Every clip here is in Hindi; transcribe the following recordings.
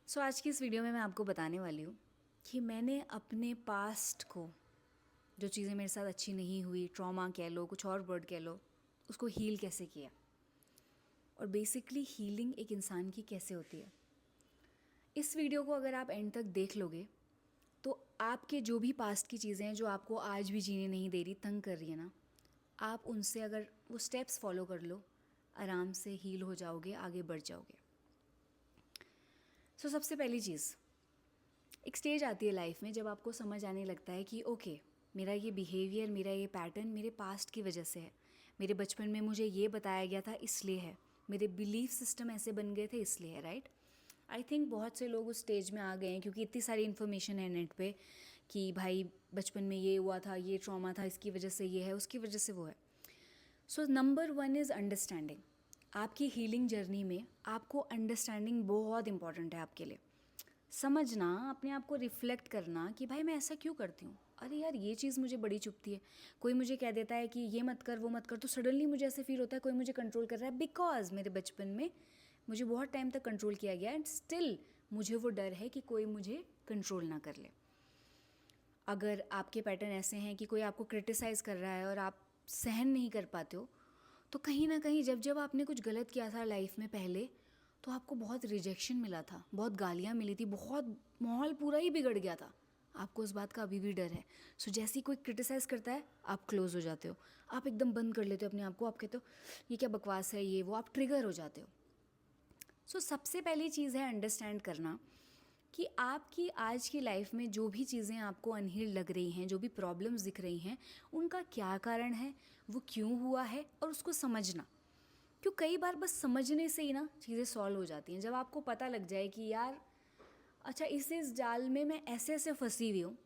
सो आज की इस वीडियो में मैं आपको बताने वाली हूँ कि मैंने अपने पास्ट को, जो चीज़ें मेरे साथ अच्छी नहीं हुई, ट्रॉमा कह लो, कुछ और वर्ड कह लो, उसको हील कैसे किया और बेसिकली हीलिंग एक इंसान की कैसे होती है। इस वीडियो को अगर आप एंड तक देख लोगे तो आपके जो भी पास्ट की चीज़ें हैं जो आपको आज भी जीने नहीं दे रही, तंग कर रही है ना, आप उनसे अगर वो स्टेप्स फॉलो कर लो, आराम से हील हो जाओगे, आगे बढ़ जाओगे। सो सबसे पहली चीज़, एक स्टेज आती है लाइफ में जब आपको समझ आने लगता है कि ओके, मेरा ये बिहेवियर, मेरा ये पैटर्न मेरे पास्ट की वजह से है, मेरे बचपन में मुझे ये बताया गया था इसलिए है, मेरे बिलीफ सिस्टम ऐसे बन गए थे इसलिए है, राइट। आई थिंक बहुत से लोग उस स्टेज में आ गए हैं क्योंकि इतनी सारी इन्फॉर्मेशन है नेट पे कि भाई बचपन में ये हुआ था, ये ट्रॉमा था, इसकी वजह से ये है, उसकी वजह से वो है। So number one is understanding. आपकी हीलिंग जर्नी में आपको अंडरस्टैंडिंग बहुत इंपॉर्टेंट है आपके लिए। समझना, अपने आप को रिफ्लेक्ट करना कि भाई मैं ऐसा क्यों करती हूँ, अरे यार ये चीज़ मुझे बड़ी चुभती है, कोई मुझे कह देता है कि ये मत कर वो मत कर, तो सडनली मुझे ऐसे फील होता है कोई मुझे कंट्रोल कर रहा है, बिकॉज मेरे बचपन में मुझे बहुत टाइम तक कंट्रोल किया गया एंड स्टिल मुझे वो डर है कि कोई मुझे कंट्रोल ना कर ले। अगर आपके पैटर्न ऐसे हैं कि कोई आपको क्रिटिसाइज़ कर रहा है और आप सहन नहीं कर पाते हो, तो कहीं ना कहीं जब जब आपने कुछ गलत किया था लाइफ में पहले, तो आपको बहुत रिजेक्शन मिला था, बहुत गालियाँ मिली थी, बहुत माहौल पूरा ही बिगड़ गया था। आपको उस बात का अभी भी डर है। सो जैसे ही कोई क्रिटिसाइज़ करता है आप क्लोज हो जाते हो, आप एकदम बंद कर लेते हो अपने आप को, आप कहते हो ये क्या बकवास है, ये वो, आप ट्रिगर हो जाते हो। सो सबसे पहली चीज़ है अंडरस्टैंड करना कि आपकी आज की लाइफ में जो भी चीज़ें आपको अनहील्ड लग रही हैं, जो भी प्रॉब्लम्स दिख रही हैं, उनका क्या कारण है, वो क्यों हुआ है, और उसको समझना। क्यों कई बार बस समझने से ही ना चीज़ें सॉल्व हो जाती हैं। जब आपको पता लग जाए कि यार अच्छा इस जाल में मैं ऐसे ऐसे फंसी हुई हूँ,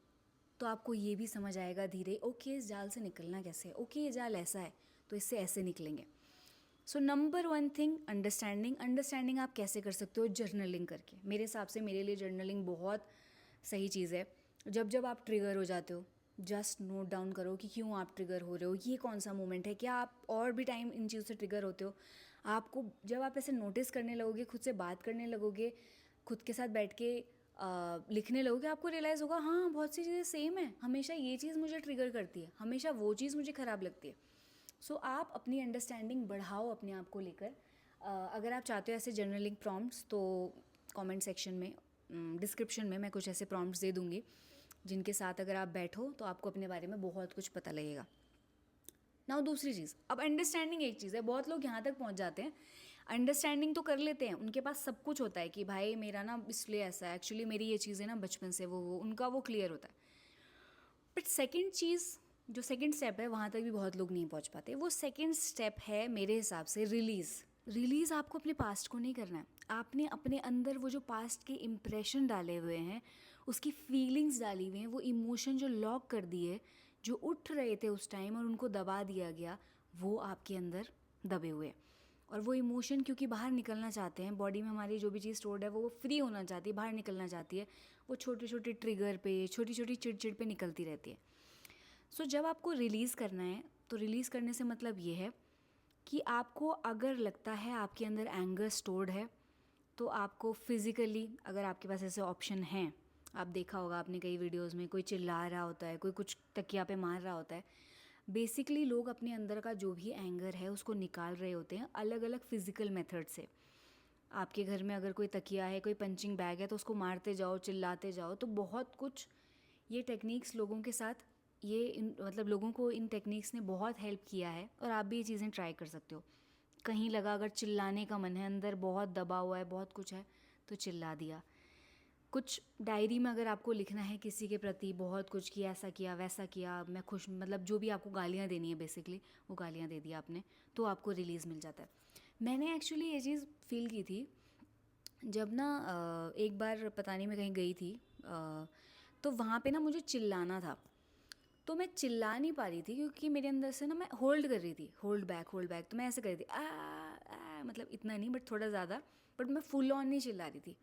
तो आपको ये भी समझ आएगा धीरे, ओके इस जाल से निकलना कैसे है, ओके ये जाल ऐसा है तो इससे ऐसे निकलेंगे। So number one thing understanding आप कैसे कर सकते हो, जर्नलिंग करके। मेरे हिसाब से मेरे लिए जर्नलिंग बहुत सही चीज़ है। जब जब आप ट्रिगर हो जाते हो, जस्ट नोट डाउन करो कि क्यों आप ट्रिगर हो रहे हो, ये कौन सा मोमेंट है, क्या आप और भी टाइम इन चीज़ों से ट्रिगर होते हो। आपको जब आप ऐसे नोटिस करने लगोगे, खुद से बात करने लगोगे, खुद के साथ बैठ के लिखने लगोगे, आपको रियलाइज़ होगा हाँ बहुत सी चीज़ें सेम है, हमेशा ये चीज़ मुझे ट्रिगर करती है, हमेशा वो चीज़ मुझे ख़राब लगती है। सो आप अपनी अंडरस्टैंडिंग बढ़ाओ अपने आप को लेकर। अगर आप चाहते हो ऐसे जर्नलिंग प्रॉम्प्ट्स, तो कमेंट सेक्शन में, डिस्क्रिप्शन में मैं कुछ ऐसे प्रॉम्प्ट्स दे दूँगी जिनके साथ अगर आप बैठो तो आपको अपने बारे में बहुत कुछ पता लगेगा। नाउ दूसरी चीज़, अब अंडरस्टैंडिंग एक चीज़ है, बहुत लोग यहाँ तक पहुँच जाते हैं, अंडरस्टैंडिंग तो कर लेते हैं, उनके पास सब कुछ होता है कि भाई मेरा ना इसलिए ऐसा है, एक्चुअली मेरी ये चीज़ें ना बचपन से वो उनका वो क्लियर होता है। बट सेकेंड चीज़, जो सेकेंड स्टेप है, वहाँ तक भी बहुत लोग नहीं पहुँच पाते। वो सेकेंड स्टेप है मेरे हिसाब से रिलीज़ आपको अपने पास्ट को नहीं करना है। आपने अपने अंदर वो जो पास्ट के इम्प्रेशन डाले हुए हैं, उसकी फीलिंग्स डाली हुई हैं, वो इमोशन जो लॉक कर दिए, जो उठ रहे थे उस टाइम और उनको दबा दिया गया, वो आपके अंदर दबे हुए हैं। और वो इमोशन क्योंकि बाहर निकलना चाहते हैं, बॉडी में हमारी जो भी चीज़ स्टोर्ड है वो फ्री होना चाहती है, बाहर निकलना चाहती है, वो छोटे छोटे ट्रिगर पे, छोटी छोटी चिड़चिड़ पे निकलती रहती है। सो जब आपको रिलीज़ करना है, तो रिलीज़ करने से मतलब ये है कि आपको अगर लगता है आपके अंदर एंगर स्टोर्ड है, तो आपको फिज़िकली, अगर आपके पास ऐसे ऑप्शन हैं, आप देखा होगा आपने कई वीडियोस में, कोई चिल्ला रहा होता है, कोई कुछ तकिया पे मार रहा होता है, बेसिकली लोग अपने अंदर का जो भी एंगर है उसको निकाल रहे होते हैं अलग अलग फिज़िकल मेथड से। आपके घर में अगर कोई तकिया है, कोई पंचिंग बैग है, तो उसको मारते जाओ, चिल्लाते जाओ, तो बहुत कुछ ये टेक्निक्स लोगों के साथ, मतलब लोगों को इन टेक्निक्स ने बहुत हेल्प किया है और आप भी ये चीज़ें ट्राई कर सकते हो। कहीं लगा अगर चिल्लाने का मन है, अंदर बहुत दबा हुआ है, बहुत कुछ है, तो चिल्ला दिया। कुछ डायरी में अगर आपको लिखना है किसी के प्रति बहुत कुछ किया, ऐसा किया वैसा किया, मैं खुश, मतलब जो भी आपको गालियाँ देनी है बेसिकली, वो गालियाँ दे दिया आपने, तो आपको रिलीज़ मिल जाता है। मैंने एक्चुअली ये चीज़ फील की थी जब ना एक बार पता नहीं मैं कहीं गई थी, तो वहाँ पे ना मुझे चिल्लाना था, तो मैं चिल्ला नहीं पा रही थी क्योंकि मेरे अंदर से ना मैं होल्ड कर रही थी, होल्ड बैक, तो मैं ऐसे कर रही थी मतलब इतना नहीं बट थोड़ा ज़्यादा, बट मैं फुल ऑन नहीं चिल्ला रही थी।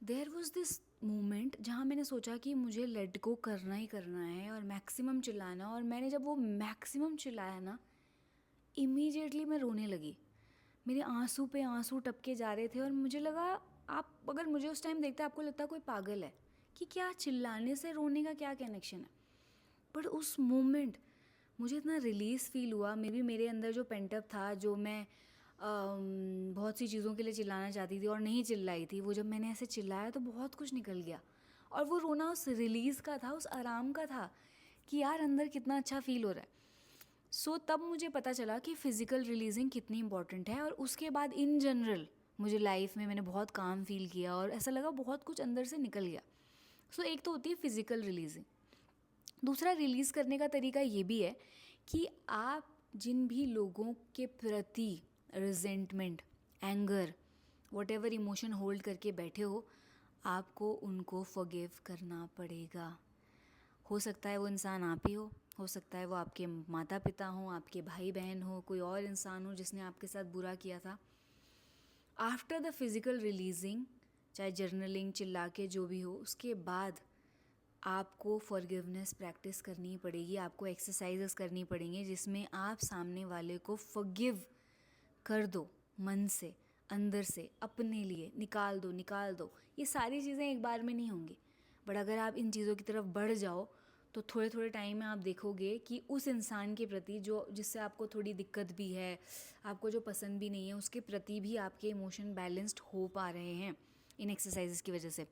देयर वॉज दिस मोमेंट जहाँ मैंने सोचा कि मुझे लेट गो करना ही करना है और मैक्सिमम चिल्लाना, और मैंने जब वो मैक्सिमम चिल्लाया ना, इमीडिएटली मैं रोने लगी, मेरे आंसू पे आंसू टपके जा रहे थे और मुझे लगा आप अगर मुझे उस टाइम देखते आपको लगता कोई पागल है कि क्या चिल्लाने से रोने का क्या कनेक्शन है, बट उस मोमेंट मुझे इतना रिलीज़ फील हुआ। मे बी मेरे अंदर जो पेंटअप था, जो मैं बहुत सी चीज़ों के लिए चिल्लाना चाहती थी और नहीं चिल्लाई थी, वो जब मैंने ऐसे चिल्लाया तो बहुत कुछ निकल गया। और वो रोना उस रिलीज़ का था, उस आराम का था कि यार अंदर कितना अच्छा फील हो रहा है। सो तब मुझे पता चला कि फ़िज़िकल रिलीजिंग कितनी इंपॉर्टेंट है। और उसके बाद इन जनरल मुझे लाइफ में मैंने बहुत काम फील किया और ऐसा लगा बहुत कुछ अंदर से निकल गया। सो एक तो होती है फ़िज़िकल रिलीजिंग। दूसरा रिलीज़ करने का तरीका ये भी है कि आप जिन भी लोगों के प्रति resentment, anger, whatever emotion hold करके बैठे हो, आपको उनको फॉरगिव करना पड़ेगा। हो सकता है वो इंसान आप ही हो सकता है वो आपके माता पिता हो, आपके भाई बहन हो, कोई और इंसान हो जिसने आपके साथ बुरा किया था। आफ्टर द फिज़िकल रिलीजिंग, चाहे जर्नलिंग, चिल्ला के जो भी हो, उसके बाद आपको फॉरगिवनेस प्रैक्टिस करनी पड़ेगी। आपको एक्सरसाइजेस करनी पड़ेंगी जिसमें आप सामने वाले को फॉरगिव कर दो, मन से, अंदर से, अपने लिए निकाल दो। ये सारी चीज़ें एक बार में नहीं होंगी, बट अगर आप इन चीज़ों की तरफ बढ़ जाओ तो थोड़े थोड़े टाइम में आप देखोगे कि उस इंसान के प्रति जो जिससे आपको थोड़ी दिक्कत भी है, आपको जो पसंद भी नहीं है, उसके प्रति भी आपके इमोशन बैलेंस्ड हो पा रहे हैं इन एक्सरसाइजेस की वजह से।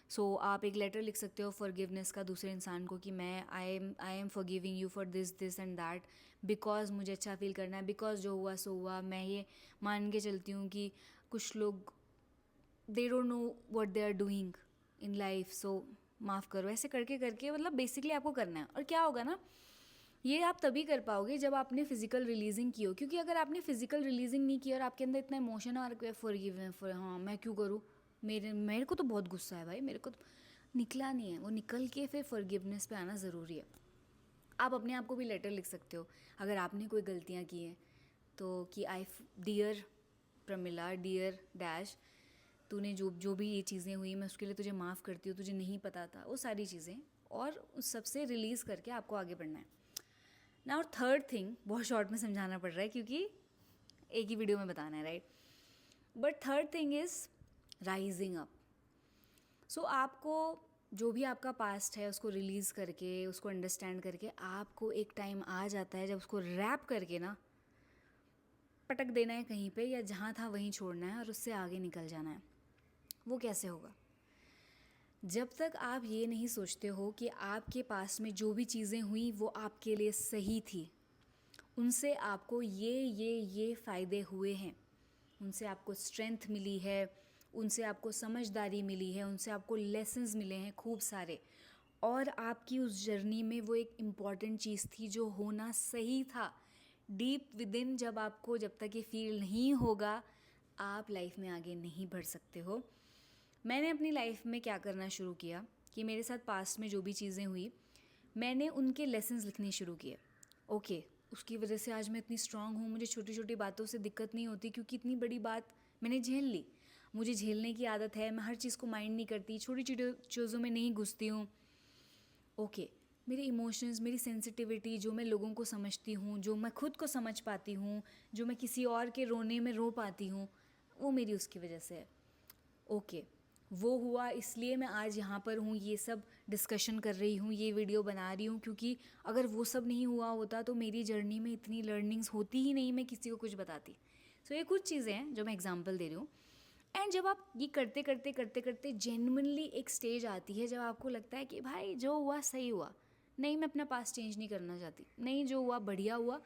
सो आप एक लेटर लिख सकते हो फॉरगिवनेस का दूसरे इंसान को कि मैं I am forgiving you for this and that, because मुझे अच्छा फील करना है, बिकॉज जो हुआ सो हुआ। मैं ये मान के चलती हूँ कि कुछ लोग they don't know what they are doing in life, so माफ़ करो। ऐसे करके करके मतलब बेसिकली आपको करना है। और क्या होगा ना, ये आप तभी कर पाओगे जब आपने फ़िज़िकल रिलीजिंग की हो, क्योंकि अगर आपने फ़िज़िकल रिलीजिंग नहीं की और आपके अंदर इतना इमोशन और हाँ मैं क्यों करूँ, मेरे को तो बहुत गुस्सा है भाई, मेरे को तो निकला नहीं है, वो निकल के फिर फॉरगिवनेस पे आना ज़रूरी है। आप अपने आप को भी लेटर लिख सकते हो अगर आपने कोई गलतियाँ की हैं तो, कि डियर प्रमिला, डियर डैश, तूने जो जो भी ये चीज़ें हुई मैं उसके लिए तुझे माफ़ करती हूँ, तुझे नहीं पता था, वो सारी चीज़ें। और उस सबसे रिलीज़ करके आपको आगे बढ़ना है ना। और थर्ड थिंग, बहुत शॉर्ट में समझाना पड़ रहा है क्योंकि एक ही वीडियो में बताना है, right. But third thing is rising up. So आपको जो भी आपका पास्ट है उसको रिलीज़ करके, उसको अंडरस्टैंड करके, आपको एक टाइम आ जाता है जब उसको रैप करके ना पटक देना है कहीं पे, या जहाँ था वहीं छोड़ना है और उससे आगे निकल जाना है। वो कैसे होगा? जब तक आप ये नहीं सोचते हो कि आपके पास में जो भी चीज़ें हुई वो आपके लिए सही थी, उनसे आपको ये फ़ायदे हुए हैं, उनसे आपको स्ट्रेंथ मिली है, उनसे आपको समझदारी मिली है, उनसे आपको लेसन्स मिले हैं खूब सारे, और आपकी उस जर्नी में वो एक इम्पॉर्टेंट चीज़ थी जो होना सही था। डीप विदिन जब तक ये फील नहीं होगा, आप लाइफ में आगे नहीं बढ़ सकते हो। मैंने अपनी लाइफ में क्या करना शुरू किया कि मेरे साथ पास्ट में जो भी चीज़ें हुई, मैंने उनके लेसन्स लिखने शुरू किए। ओके, उसकी वजह से आज मैं इतनी स्ट्रांग हूँ, मुझे छोटी छोटी बातों से दिक्कत नहीं होती क्योंकि इतनी बड़ी बात मैंने झेल ली। मुझे झेलने की आदत है, मैं हर चीज़ को माइंड नहीं करती, छोटी छोटी चीज़ों में नहीं घुसती हूँ। ओके, मेरे इमोशंस, मेरी सेंसिटिविटी, जो मैं लोगों को समझती हूँ, जो मैं खुद को समझ पाती हूँ, जो मैं किसी और के रोने में रो पाती हूँ, वो मेरी उसकी वजह से है। ओके, वो हुआ इसलिए मैं आज यहाँ पर हूँ, ये सब डिस्कशन कर रही हूँ, ये वीडियो बना रही हूँ, क्योंकि अगर वो सब नहीं हुआ होता तो मेरी जर्नी में इतनी लर्निंग्स होती ही नहीं, मैं किसी को कुछ बताती। सो ये कुछ चीज़ें हैं जो मैं एग्जांपल दे रही हूँ। एंड जब आप ये करते करते करते करते जेन्युइनली एक स्टेज आती है जब आपको लगता है कि भाई जो हुआ सही हुआ, नहीं मैं अपना पास्ट चेंज नहीं करना चाहती, नहीं जो हुआ बढ़िया हुआ,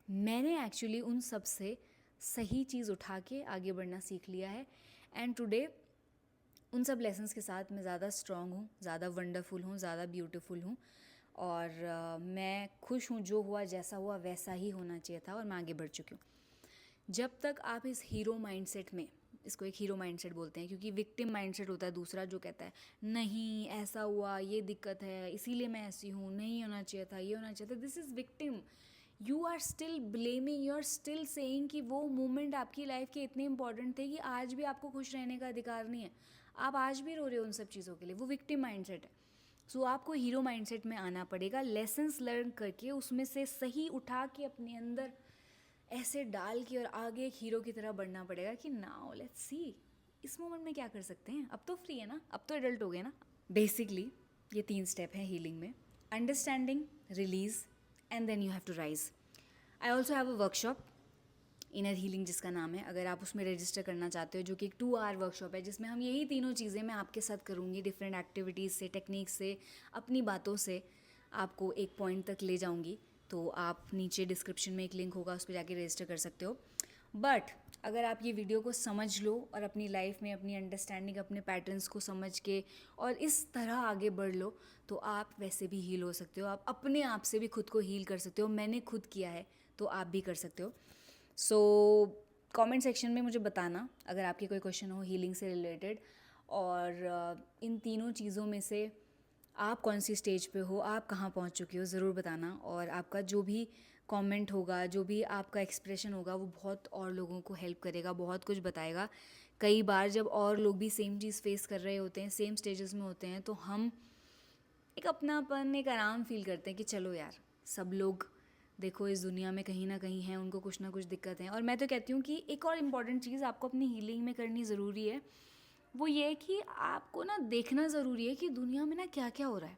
मैंने एक्चुअली उन सब से सही चीज़ उठा के आगे बढ़ना सीख लिया है। एंड टुडे उन सब लेसन्स के साथ मैं ज़्यादा स्ट्रॉन्ग हूँ, ज़्यादा वंडरफुल हूँ, ज़्यादा ब्यूटीफुल हूँ, और मैं खुश हूँ। जो हुआ जैसा हुआ वैसा ही होना चाहिए था और मैं आगे बढ़ चुकी हूँ। जब तक आप इस हीरो माइंडसेट में, इसको एक हीरो माइंडसेट बोलते हैं क्योंकि विक्टिम माइंडसेट होता है दूसरा, जो कहता है नहीं ऐसा हुआ, ये दिक्कत है, इसीलिए मैं ऐसी हूँ, नहीं होना चाहिए था, ये होना चाहिए था, this is victim. You are still blaming, you are still saying कि वो मोमेंट आपकी लाइफ के इतने इंपॉर्टेंट थे कि आज भी आपको खुश रहने का अधिकार नहीं है, आप आज भी रो रहे हो उन सब चीज़ों के लिए। वो विक्टिम माइंडसेट है। सो आपको हीरो माइंडसेट में आना पड़ेगा, लेसन्स लर्न करके उसमें से सही उठा के अपने अंदर ऐसे डाल के और आगे एक हीरो की तरह बढ़ना पड़ेगा कि नाउ लेट्स सी इस मोमेंट में क्या कर सकते हैं, अब तो फ्री है ना, अब तो एडल्ट हो गए ना। बेसिकली ये 3 स्टेप हैं हीलिंग में: understanding, release and then you have to rise. I also have a workshop, inner healing जिसका नाम है, अगर आप उसमें रजिस्टर करना चाहते हो, जो कि एक 2 आवर वर्कशॉप है जिसमें हम यही तीनों चीज़ें मैं आपके साथ करूँगी, डिफरेंट एक्टिविटीज़ से, टेक्निक से, अपनी बातों से आपको एक पॉइंट तक ले जाऊँगी। तो आप नीचे डिस्क्रिप्शन में एक लिंक होगा, उस पर जाके रजिस्टर कर सकते हो। बट अगर आप ये वीडियो को समझ लो और अपनी लाइफ में अपनी अंडरस्टैंडिंग, अपने पैटर्न्स को समझ के और इस तरह आगे बढ़ लो, तो आप वैसे भी हील हो सकते हो। आप अपने आप से भी खुद को हील कर सकते हो। मैंने खुद किया है, तो आप भी कर सकते हो। सो कमेंट सेक्शन में मुझे बताना अगर आपके कोई क्वेश्चन हो हीलिंग से रिलेटेड, और इन तीनों चीज़ों में से आप कौन सी स्टेज पे हो, आप कहाँ पहुँच चुके हो, ज़रूर बताना। और आपका जो भी कमेंट होगा, जो भी आपका एक्सप्रेशन होगा, वो बहुत और लोगों को हेल्प करेगा, बहुत कुछ बताएगा। कई बार जब और लोग भी सेम चीज़ फेस कर रहे होते हैं, सेम स्टेजेस में होते हैं, तो हम एक अपनापन, एक आराम फील करते हैं कि चलो यार, सब लोग देखो इस दुनिया में कहीं ना कहीं हैं, उनको कुछ ना कुछ दिक्कत है। और मैं तो कहती हूँ कि एक और इम्पॉर्टेंट चीज़ आपको अपनी हीलिंग में करनी ज़रूरी है, वो ये है कि आपको ना देखना ज़रूरी है कि दुनिया में ना क्या क्या हो रहा है।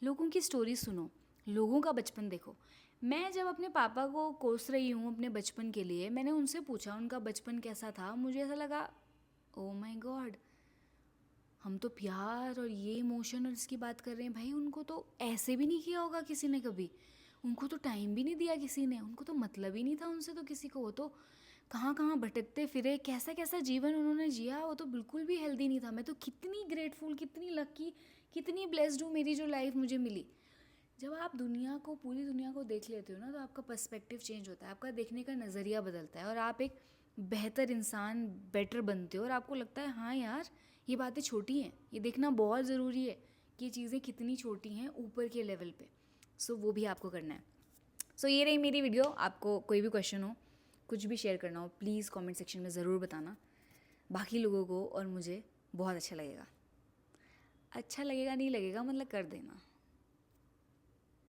लोगों की स्टोरी सुनो, लोगों का बचपन देखो। मैं जब अपने पापा को कोस रही हूँ अपने बचपन के लिए, मैंने उनसे पूछा उनका बचपन कैसा था, मुझे ऐसा लगा ओ माय गॉड, हम तो प्यार और ये इमोशन और इसकी बात कर रहे हैं। भाई उनको तो ऐसे भी नहीं किया होगा किसी ने कभी, उनको तो टाइम भी नहीं दिया किसी ने, उनको तो मतलब ही नहीं था उनसे तो किसी को। वो तो कहाँ कहाँ भटकते फिरे, कैसा कैसा जीवन उन्होंने जिया, वो तो बिल्कुल भी हेल्दी नहीं था। मैं तो कितनी ग्रेटफुल, कितनी लकी, कितनी ब्लेस्ड हूँ, मेरी जो लाइफ मुझे मिली। जब आप दुनिया को, पूरी दुनिया को देख लेते हो ना, तो आपका पर्सपेक्टिव चेंज होता है, आपका देखने का नज़रिया बदलता है, और आप एक बेहतर इंसान, बेटर बनते हो। और आपको लगता है हाँ यार, ये बातें छोटी हैं, ये देखना बहुत ज़रूरी है कि ये चीज़ें कितनी छोटी हैं ऊपर के लेवल पे। सो वो भी आपको करना है। सो ये रही मेरी वीडियो। आपको कोई भी क्वेश्चन हो, कुछ भी शेयर करना हो, प्लीज़ कमेंट सेक्शन में ज़रूर बताना। बाकी लोगों को और मुझे बहुत अच्छा लगेगा। अच्छा लगेगा नहीं लगेगा मतलब कर देना।